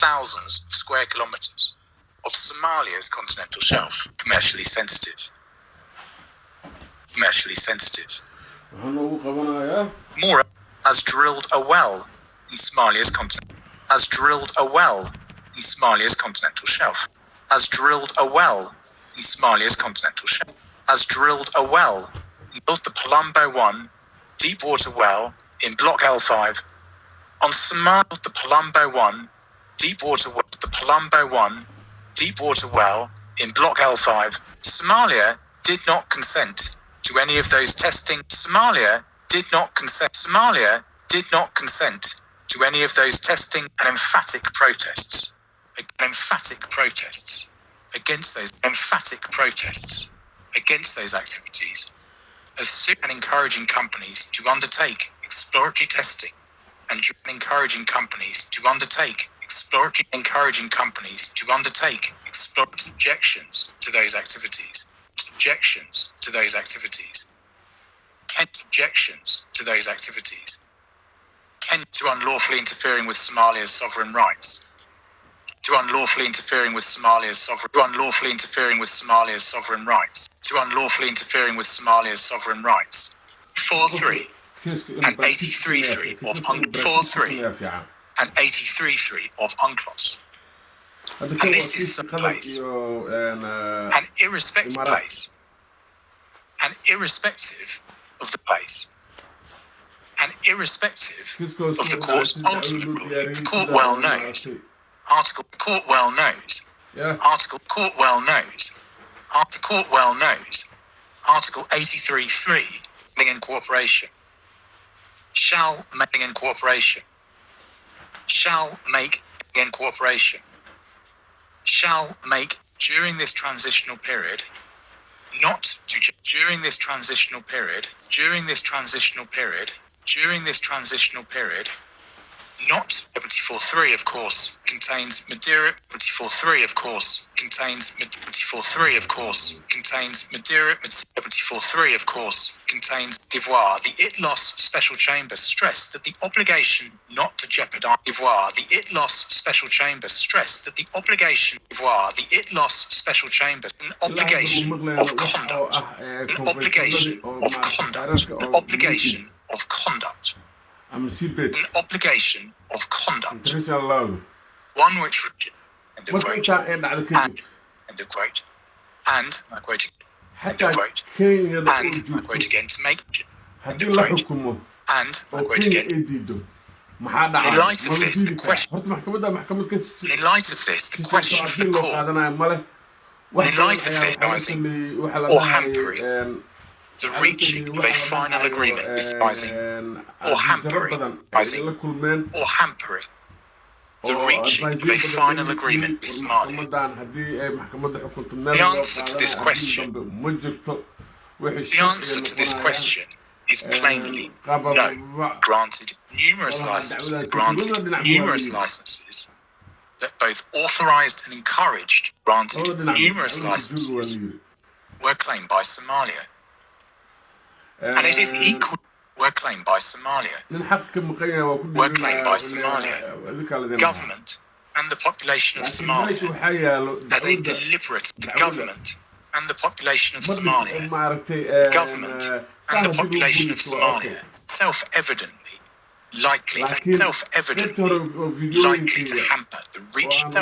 thousands of square kilometers of Somalia's continental shelf, commercially sensitive. Mora has drilled a well in Somalia's continental shelf. He built the Palumbo 1 deep water well in Block L5 on Somalia. The Palumbo 1 deep water well in Block L5. Somalia did not consent to any of those testing. Somalia did not consent to any of those testing and emphatic protests against those activities, and encouraging companies to undertake exploratory testing and encouraging companies to undertake objections to those activities. To unlawfully interfering with Somalia's sovereign rights. 4.3 and 83.3 of UNCLOS. And this is some place, and irrespective of the place, and irrespective of the court's ultimate ruling, the court well knows. The court well knows. Article 83.3, in cooperation, shall make during this transitional period, not to during this transitional period, not 74.3 of course contains Madeira. 74.3 of course contains D'Ivoire. The ITLOS special chamber stressed that the obligation not to jeopardize D'Ivoire. The ITLOS special chamber stressed that the obligation D'Ivoire. The ITLOS special chamber an obligation of conduct. An obligation of conduct. One which end of quote. And I quote again to make end of quote. And I quote again. In light of this, the question of the court, or hampering the reaching of a final agreement with Somalia, or hampering the reaching of a final agreement with Somalia. The answer to this question is plainly no. Granted numerous licenses that both authorized and encouraged were claimed by Somalia. And it is equal were claimed by Somalia. Government and the population of Somalia as a deliberate government and the population of Somalia. Government and the population of Somalia self-evidently likely to hamper the reach of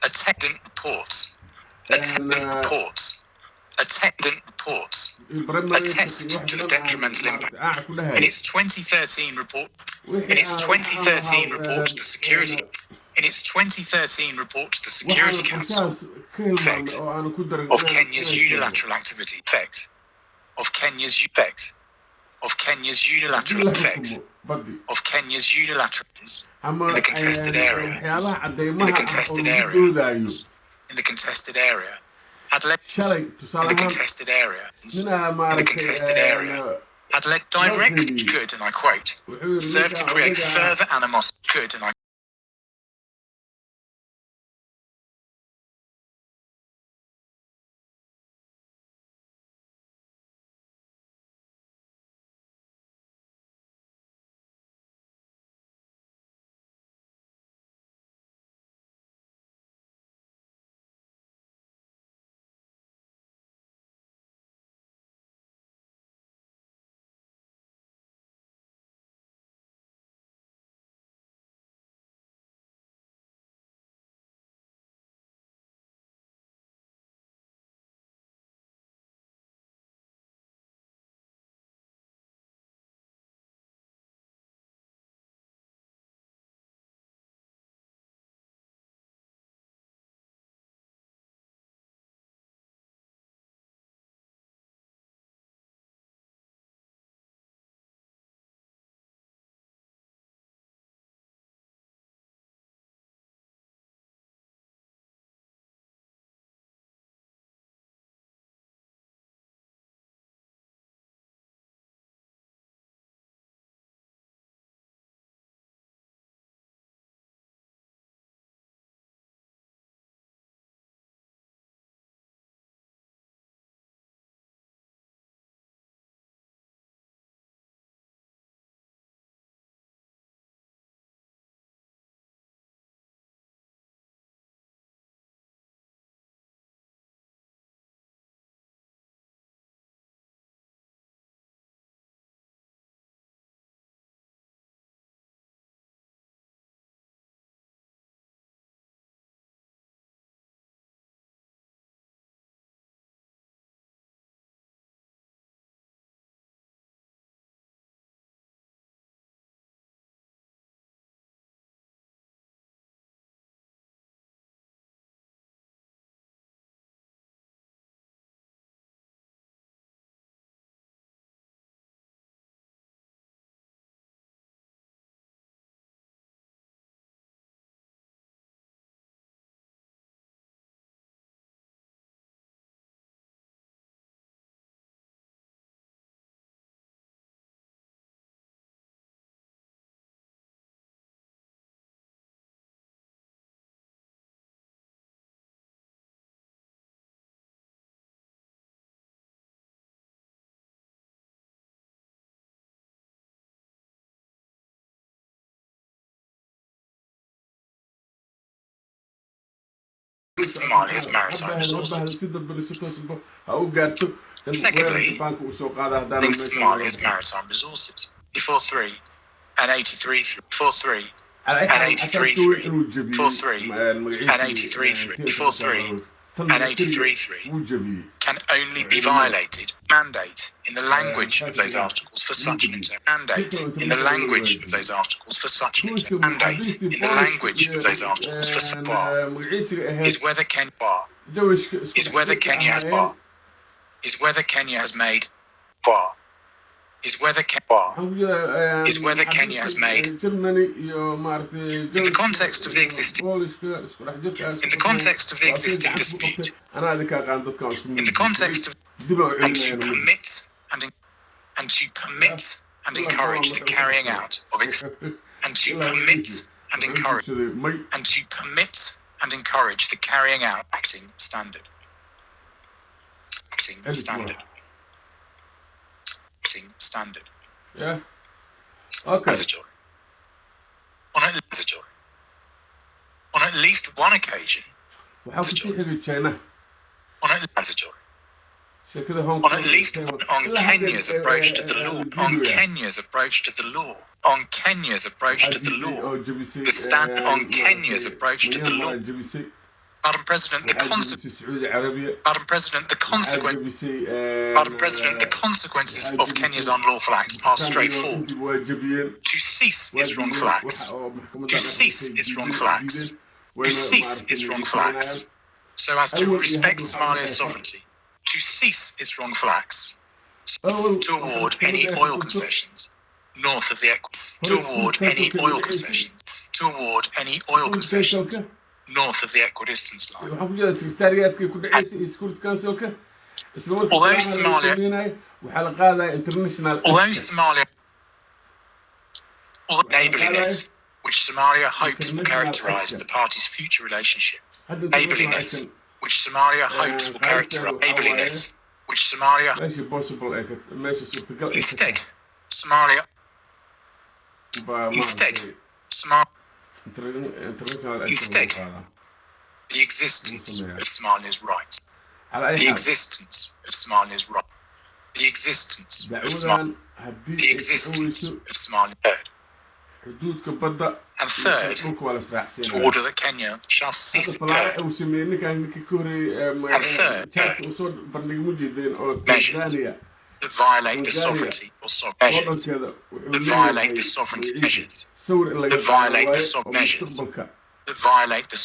attendant reports attest to the detrimental impact. In its 2013 report to the Security Council, effect of Kenya's unilateral activity, of Kenya's unilateral in the contested area had led direct could, and I quote, serve to create further animosity, could, and I Somalia's maritime resources. Secondly, links Somalia's maritime resources. 44.3 and 83.3. 43 and 83.3. 43 and 83.3. 43 and 83.3 can only be violated. Mandate in the language of those articles for such an mandate in the language of those articles for such an mandate in the language of those articles for is whether Kenya has made is whether Kenya has made in the context of the existing dispute in the context of and to permit and encourage the carrying out of and to permit and encourage the carrying out acting standard. Yeah. Okay. On at least one occasion. On Kenya's approach to the law. The stand on Kenya's approach to the law. Madam President, the consequences of Kenya's unlawful acts are straightforward. To cease its wrongful acts. So as to respect Somalia's sovereignty. To cease its wrongful acts. To award any oil concessions north of the equator. North of the equidistance line. Although neighbourliness, which Somalia hopes will characterise the parties' future relationship. Instead, Somalia the existence of Somalia's rights. The existence of Somalia. And third, to order that Kenya shall cease measures that violate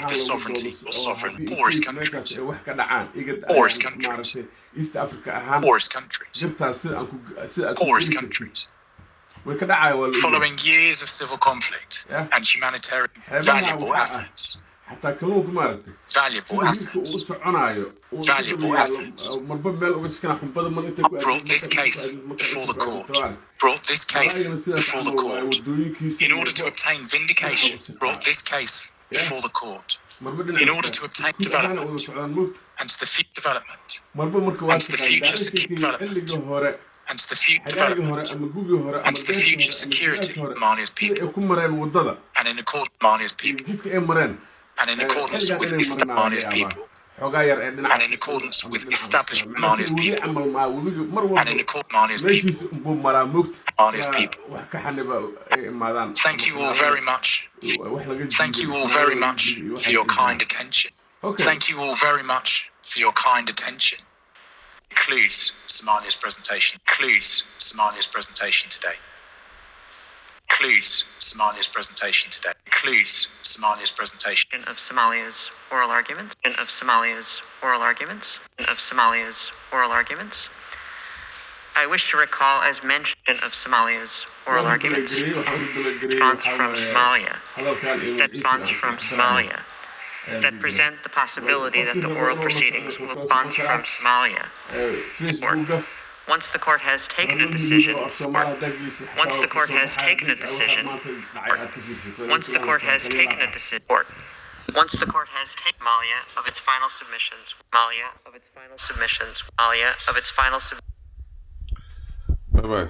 the sovereignty or sovereign poorest countries. Following years of civil conflict and humanitarian valuable assets. Brought this case before the court. In order to obtain vindication. In order to obtain development and the future development and the future security of Somalia's people, and in accordance with Somalia's people, and in accordance with established Somalia's people, Thank you all very much for your kind attention. Concludes Somalia's presentation today. Of Somalia's oral arguments. I wish to recall as mention of Somalia's oral arguments bonds from Somalia that present the possibility that the oral proceedings will bonds from Somalia. Once the court has taken a decision, Somalia of its final submissions. Bye bye.